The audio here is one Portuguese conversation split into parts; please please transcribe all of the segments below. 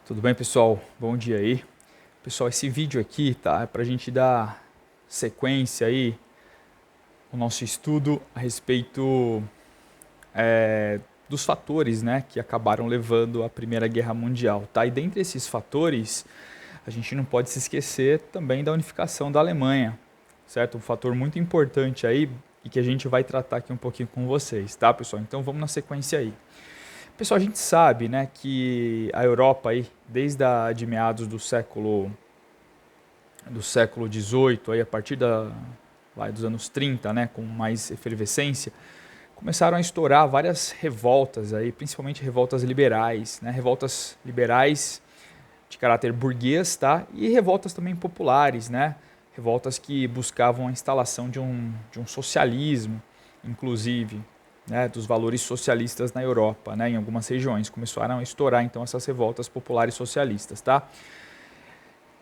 Tudo bem, pessoal? Bom dia aí. Pessoal, esse vídeo aqui tá é para a gente dar sequência aí ao nosso estudo a respeito dos fatores, né, que acabaram levando à Primeira Guerra Mundial, tá? E dentre esses fatores, a gente não pode se esquecer também da unificação da Alemanha, certo? Um fator muito importante aí e que a gente vai tratar aqui um pouquinho com vocês, tá, pessoal? Então vamos na sequência aí. Pessoal, a gente sabe, né, que a Europa aí, desde de meados do século XVIII, aí, a partir dos anos 30, né, com mais efervescência, começaram a estourar várias revoltas, aí, principalmente revoltas liberais, né, revoltas liberais de caráter burguês, tá, e revoltas também populares, né, revoltas que buscavam a instalação de um socialismo, inclusive, né, dos valores socialistas na Europa, né, em algumas regiões. Começaram a estourar então essas revoltas populares socialistas, tá?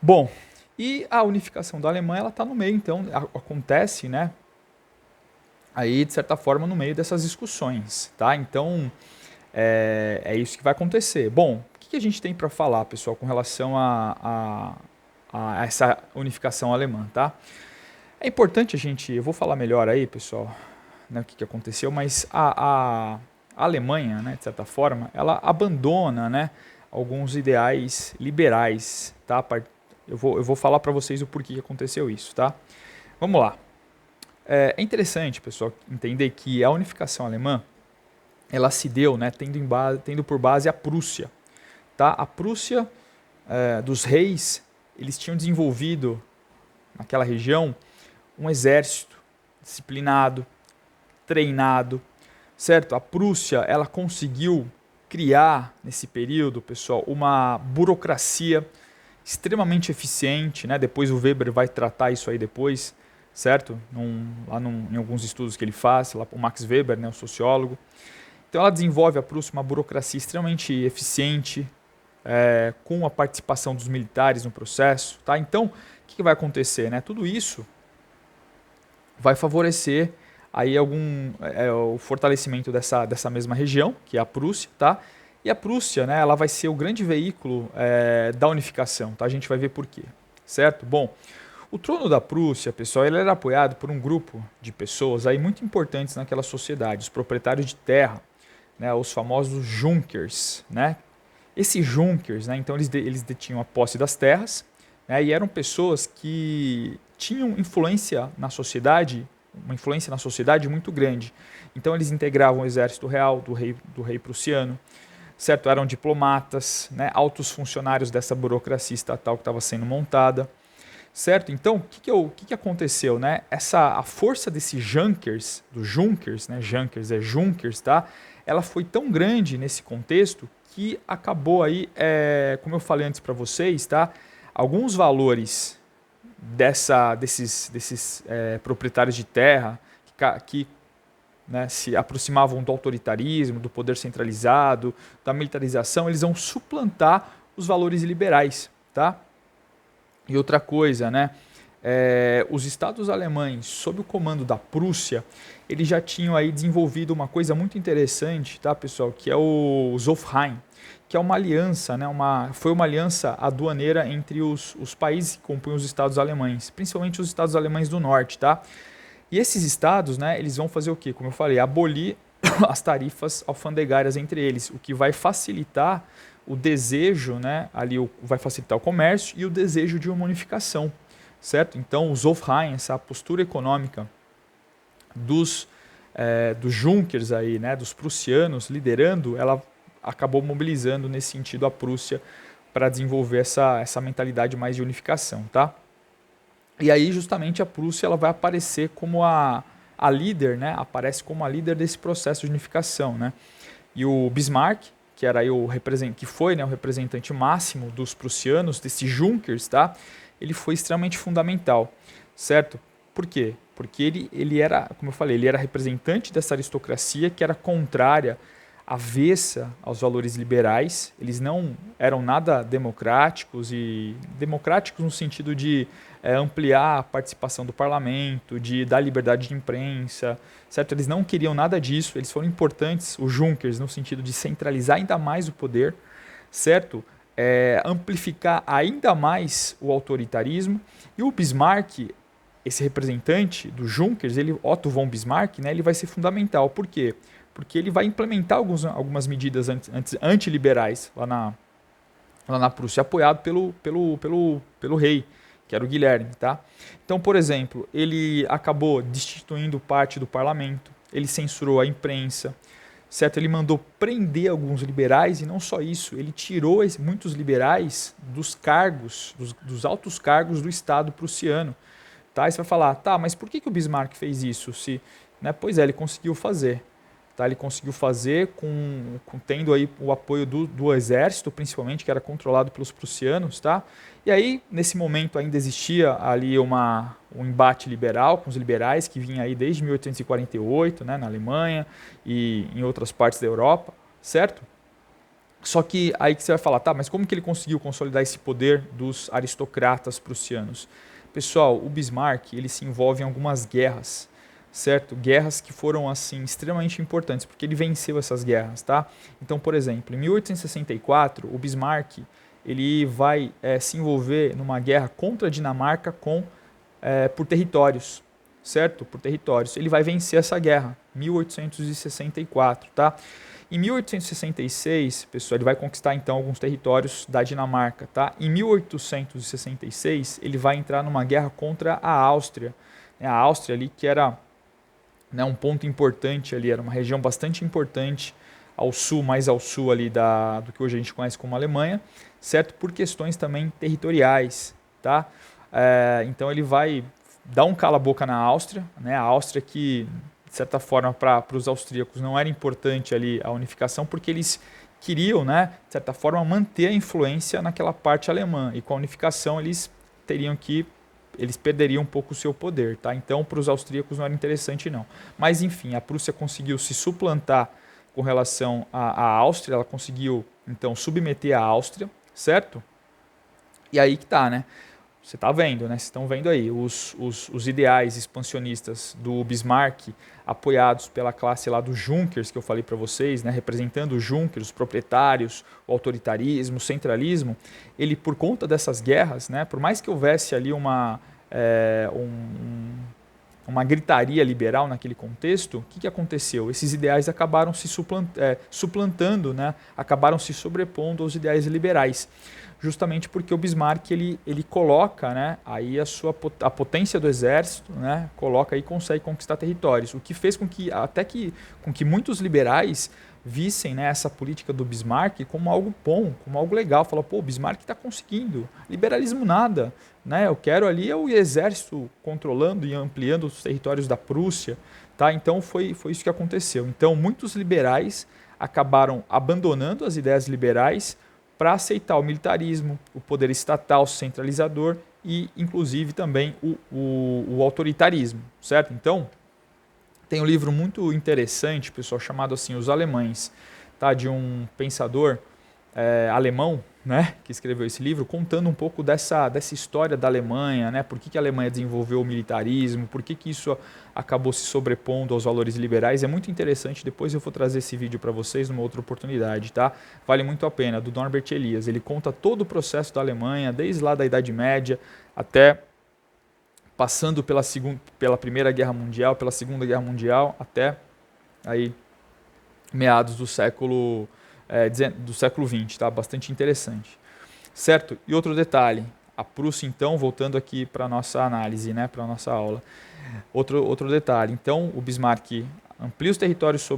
Bom, e a unificação da Alemanha ela está no meio, então acontece, né? Aí de certa forma no meio dessas discussões, tá? Então é isso que vai acontecer. Bom, o que a gente tem para falar, pessoal, com relação a essa unificação alemã, tá? É importante eu vou falar melhor aí, pessoal, né, o que aconteceu, mas a Alemanha, né, de certa forma, ela abandona, né, alguns ideais liberais, tá? Eu vou falar para vocês o porquê que aconteceu isso, tá? Vamos lá. É interessante, pessoal, entender que a unificação alemã, ela se deu, né, tendo por base a Prússia, tá? A Prússia dos reis, eles tinham desenvolvido naquela região um exército disciplinado, treinado, certo? A Prússia, ela conseguiu criar nesse período, pessoal, uma burocracia extremamente eficiente, né? Depois o Weber vai tratar isso aí depois, certo? Em alguns estudos que ele faz, lá o Max Weber, né, o sociólogo. Então ela desenvolve a Prússia uma burocracia extremamente eficiente, com a participação dos militares no processo, tá? Então, o que vai acontecer, né? Tudo isso vai favorecer aí o fortalecimento dessa mesma região, que é a Prússia, tá? E a Prússia, né, ela vai ser o grande veículo da unificação, tá? A gente vai ver por quê, certo? Bom, o trono da Prússia, pessoal, ele era apoiado por um grupo de pessoas aí muito importantes naquela sociedade, os proprietários de terra, né, os famosos Junkers, né? Esses Junkers, né, então eles detinham a posse das terras, né, e eram pessoas que tinham uma influência na sociedade muito grande. Então eles integravam o exército real do rei prussiano, certo? Eram diplomatas, né, altos funcionários dessa burocracia estatal que estava sendo montada, certo? Então o que aconteceu, né? A força desses Junkers, dos Junkers, né? Junkers, tá? Ela foi tão grande nesse contexto que acabou aí, como eu falei antes para vocês, tá? Alguns valores desses proprietários de terra que né, se aproximavam do autoritarismo, do poder centralizado, da militarização, eles vão suplantar os valores liberais, tá? E outra coisa, né? Os estados alemães, sob o comando da Prússia, eles já tinham aí desenvolvido uma coisa muito interessante, tá, pessoal? Que é o Zollverein, que é uma aliança, né? Foi uma aliança aduaneira entre os países que compõem os estados alemães, principalmente os estados alemães do norte, tá? E esses estados, né? Eles vão fazer o quê? Como eu falei, abolir as tarifas alfandegárias entre eles, o que vai facilitar o desejo, né? Vai facilitar o comércio e o desejo de uma unificação, certo? Então, o Zollverein, essa postura econômica dos Junkers aí, né, dos prussianos liderando, ela acabou mobilizando nesse sentido a Prússia para desenvolver essa mentalidade mais de unificação, tá? E aí justamente a Prússia ela vai aparecer como a líder, né? Aparece como a líder desse processo de unificação, né? E o Bismarck, que era aí que foi, né, o representante máximo dos prussianos, desses Junkers, tá? Ele foi extremamente fundamental, certo? Por quê? Porque ele era, como eu falei, ele era representante dessa aristocracia que era contrária, avessa aos valores liberais. Eles não eram nada democráticos no sentido de ampliar a participação do parlamento, de dar liberdade de imprensa, certo? Eles não queriam nada disso. Eles foram importantes, os Junkers, no sentido de centralizar ainda mais o poder, certo? amplificar ainda mais o autoritarismo. E o Bismarck, esse representante do Junkers, Otto von Bismarck, né, ele vai ser fundamental. Por quê? Porque ele vai implementar algumas medidas antiliberais lá na Prússia, apoiado pelo rei, que era o Guilherme. Tá? Então, por exemplo, ele acabou destituindo parte do parlamento, ele censurou a imprensa, certo? Ele mandou prender alguns liberais e não só isso, ele tirou muitos liberais dos cargos, dos altos cargos do Estado prussiano. Tá? E você vai falar, tá, mas por que o Bismarck fez isso? Né? Pois é, ele conseguiu fazer. Tá? Ele conseguiu fazer tendo aí o apoio do exército, principalmente, que era controlado pelos prussianos. Tá? E aí, nesse momento, ainda existia ali um embate liberal com os liberais, que vinha aí desde 1848, né, na Alemanha e em outras partes da Europa, certo? Só que aí que você vai falar, tá, mas como que ele conseguiu consolidar esse poder dos aristocratas prussianos? Pessoal, o Bismarck, ele se envolve em algumas guerras, certo? Guerras que foram, assim, extremamente importantes, porque ele venceu essas guerras, tá? Então, por exemplo, em 1864, o Bismarck, ele vai se envolver numa guerra contra a Dinamarca por territórios, certo? Por territórios. Ele vai vencer essa guerra, 1864, tá? Em 1866, pessoal, ele vai conquistar então alguns territórios da Dinamarca, tá? Em 1866, ele vai entrar numa guerra contra a Áustria, né? A Áustria ali que era, né, um ponto importante ali, era uma região bastante importante ao sul, mais ao sul ali do que hoje a gente conhece como Alemanha, certo? Por questões também territoriais, tá? Então ele vai dar um cala-boca na Áustria, né? A Áustria que, de certa forma, para os austríacos não era importante ali a unificação, porque eles queriam, né, de certa forma, manter a influência naquela parte alemã, e com a unificação eles perderiam um pouco o seu poder, tá? Então, para os austríacos não era interessante não. Mas, enfim, a Prússia conseguiu se suplantar com relação à Áustria, ela conseguiu, então, submeter a Áustria, certo? E aí que tá, né? Você está vendo, né? Vocês estão vendo aí os ideais expansionistas do Bismarck, apoiados pela classe lá dos Junkers, que eu falei para vocês, né? Representando os Junkers, os proprietários, o autoritarismo, o centralismo. Ele, por conta dessas guerras, né? Por mais que houvesse ali uma gritaria liberal naquele contexto, o que aconteceu? Esses ideais acabaram se suplantando, né? Acabaram se sobrepondo aos ideais liberais, justamente porque o Bismarck ele coloca, né, aí a potência do exército, né, coloca e consegue conquistar territórios, o que fez com que muitos liberais vissem, né, essa política do Bismarck como algo bom, como algo legal. Fala, pô, o Bismarck está conseguindo, liberalismo nada, né? Eu quero ali o exército controlando e ampliando os territórios da Prússia, tá? Então foi isso que aconteceu. Então muitos liberais acabaram abandonando as ideias liberais para aceitar o militarismo, o poder estatal centralizador e, inclusive, também o autoritarismo, certo? Então, tem um livro muito interessante, pessoal, chamado assim, Os Alemães, tá? De um pensador alemão, né, que escreveu esse livro, contando um pouco dessa história da Alemanha, né, por que a Alemanha desenvolveu o militarismo, por que isso acabou se sobrepondo aos valores liberais. É muito interessante, depois eu vou trazer esse vídeo para vocês numa outra oportunidade, tá? Vale muito a pena, do Norbert Elias. Ele conta todo o processo da Alemanha, desde lá da Idade Média até passando pela Primeira Guerra Mundial, pela Segunda Guerra Mundial, até aí meados do século XX, tá? Bastante interessante, certo? E outro detalhe, a Prússia, então, voltando aqui para a nossa análise, né, para a nossa aula, outro detalhe, então o Bismarck amplia os territórios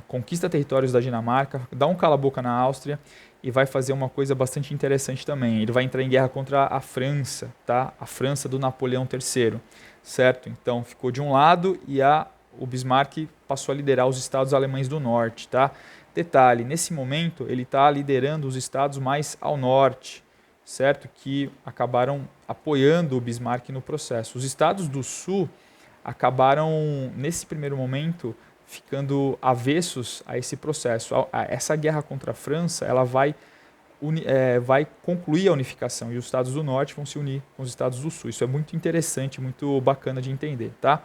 conquista territórios da Dinamarca, dá um cala-boca na Áustria e vai fazer uma coisa bastante interessante também. Ele vai entrar em guerra contra a França, tá? A França do Napoleão III, certo? Então ficou de um lado e o Bismarck passou a liderar os estados alemães do norte, tá? Detalhe, nesse momento ele está liderando os estados mais ao norte, certo? Que acabaram apoiando o Bismarck no processo. Os estados do sul acabaram, nesse primeiro momento, ficando avessos a esse processo. Essa guerra contra a França, ela vai concluir a unificação e os estados do norte vão se unir com os estados do sul. Isso é muito interessante, muito bacana de entender, tá?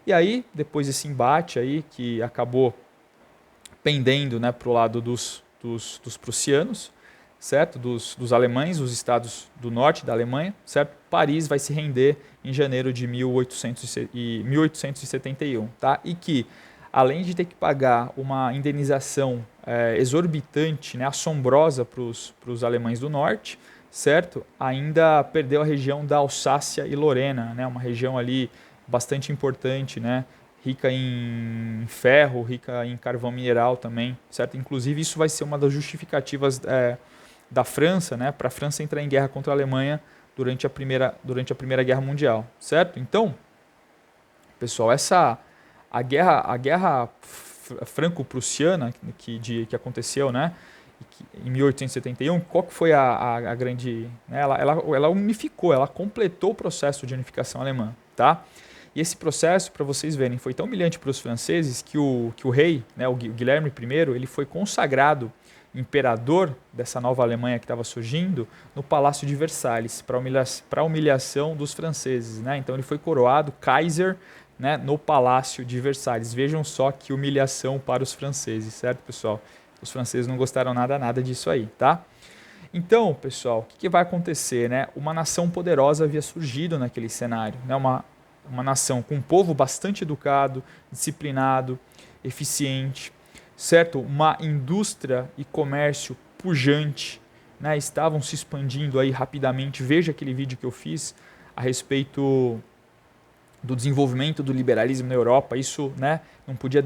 E aí, depois desse embate aí, que acabou pendendo, né, para o lado dos prussianos, certo? Dos alemães, os estados do norte da Alemanha, certo? Paris vai se render em janeiro de 1871, tá? E que, além de ter que pagar uma indenização exorbitante, né, assombrosa para os alemães do norte, certo? Ainda perdeu a região da Alsácia e Lorena, né? Uma região ali bastante importante, né? Rica em ferro, rica em carvão mineral também, certo? Inclusive isso vai ser uma das justificativas da França, né? Para a França entrar em guerra contra a Alemanha durante a Primeira Guerra Mundial, certo? Então, pessoal, a guerra franco-prussiana que aconteceu, né? Em 1871, qual que foi a grande... Né, ela unificou, ela completou o processo de unificação alemã, tá? E esse processo, para vocês verem, foi tão humilhante para os franceses que o rei, né, o Guilherme I, ele foi consagrado imperador dessa nova Alemanha que estava surgindo no Palácio de Versalhes, para humilhação dos franceses, né? Então ele foi coroado Kaiser, né, no Palácio de Versalhes. Vejam só que humilhação para os franceses, certo, pessoal? Os franceses não gostaram nada disso aí, tá? Então, pessoal, o que vai acontecer, né? Uma nação poderosa havia surgido naquele cenário, né? Uma nação com um povo bastante educado, disciplinado, eficiente, certo? Uma indústria e comércio pujante, né? Estavam se expandindo aí rapidamente. Veja aquele vídeo que eu fiz a respeito do desenvolvimento do liberalismo na Europa. Isso, né,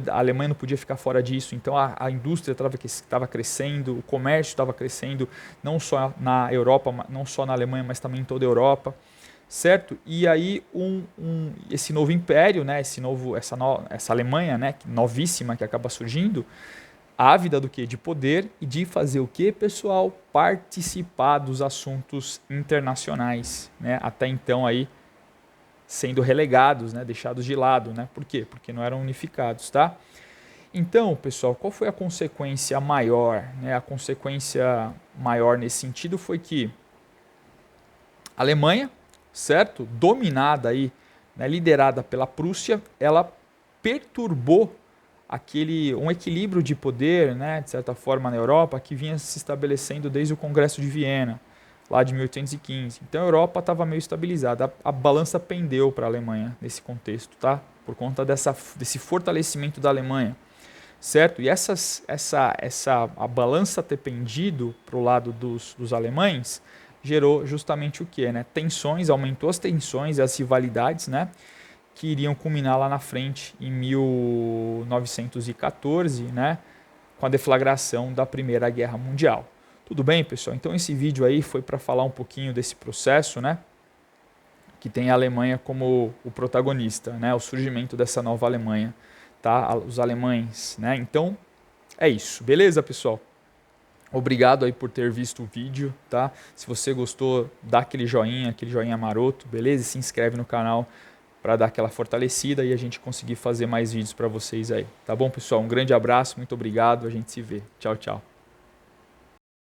a Alemanha não podia ficar fora disso. Então a indústria estava crescendo, o comércio estava crescendo, não só na Europa, não só na Alemanha, mas também em toda a Europa, certo? E aí esse novo império, né, essa Alemanha, né, novíssima que acaba surgindo, ávida do quê? De poder e de fazer o quê, pessoal? Participar dos assuntos internacionais, né? Até então aí sendo relegados, né, deixados de lado, né? Por quê? Porque não eram unificados, tá? Então, pessoal, qual foi a consequência maior, né? A consequência maior nesse sentido foi que a Alemanha, certo? Dominada aí, né, liderada pela Prússia, ela perturbou um equilíbrio de poder, né, de certa forma na Europa, que vinha se estabelecendo desde o Congresso de Viena, lá de 1815. Então a Europa estava meio estabilizada. A balança pendeu para a Alemanha nesse contexto, tá? Por conta desse fortalecimento da Alemanha, certo? E a balança ter pendido para o lado dos alemães gerou justamente o quê, né? Tensões, aumentou as tensões e as rivalidades, né? Que iriam culminar lá na frente em 1914, né? Com a deflagração da Primeira Guerra Mundial. Tudo bem, pessoal? Então esse vídeo aí foi para falar um pouquinho desse processo, né? Que tem a Alemanha como o protagonista, né? O surgimento dessa nova Alemanha, tá? Os alemães, né? Então é isso, beleza, pessoal? Obrigado aí por ter visto o vídeo, tá? Se você gostou, dá aquele joinha maroto, beleza? E se inscreve no canal para dar aquela fortalecida e a gente conseguir fazer mais vídeos para vocês aí, tá bom, pessoal? Um grande abraço, muito obrigado, a gente se vê. Tchau, tchau.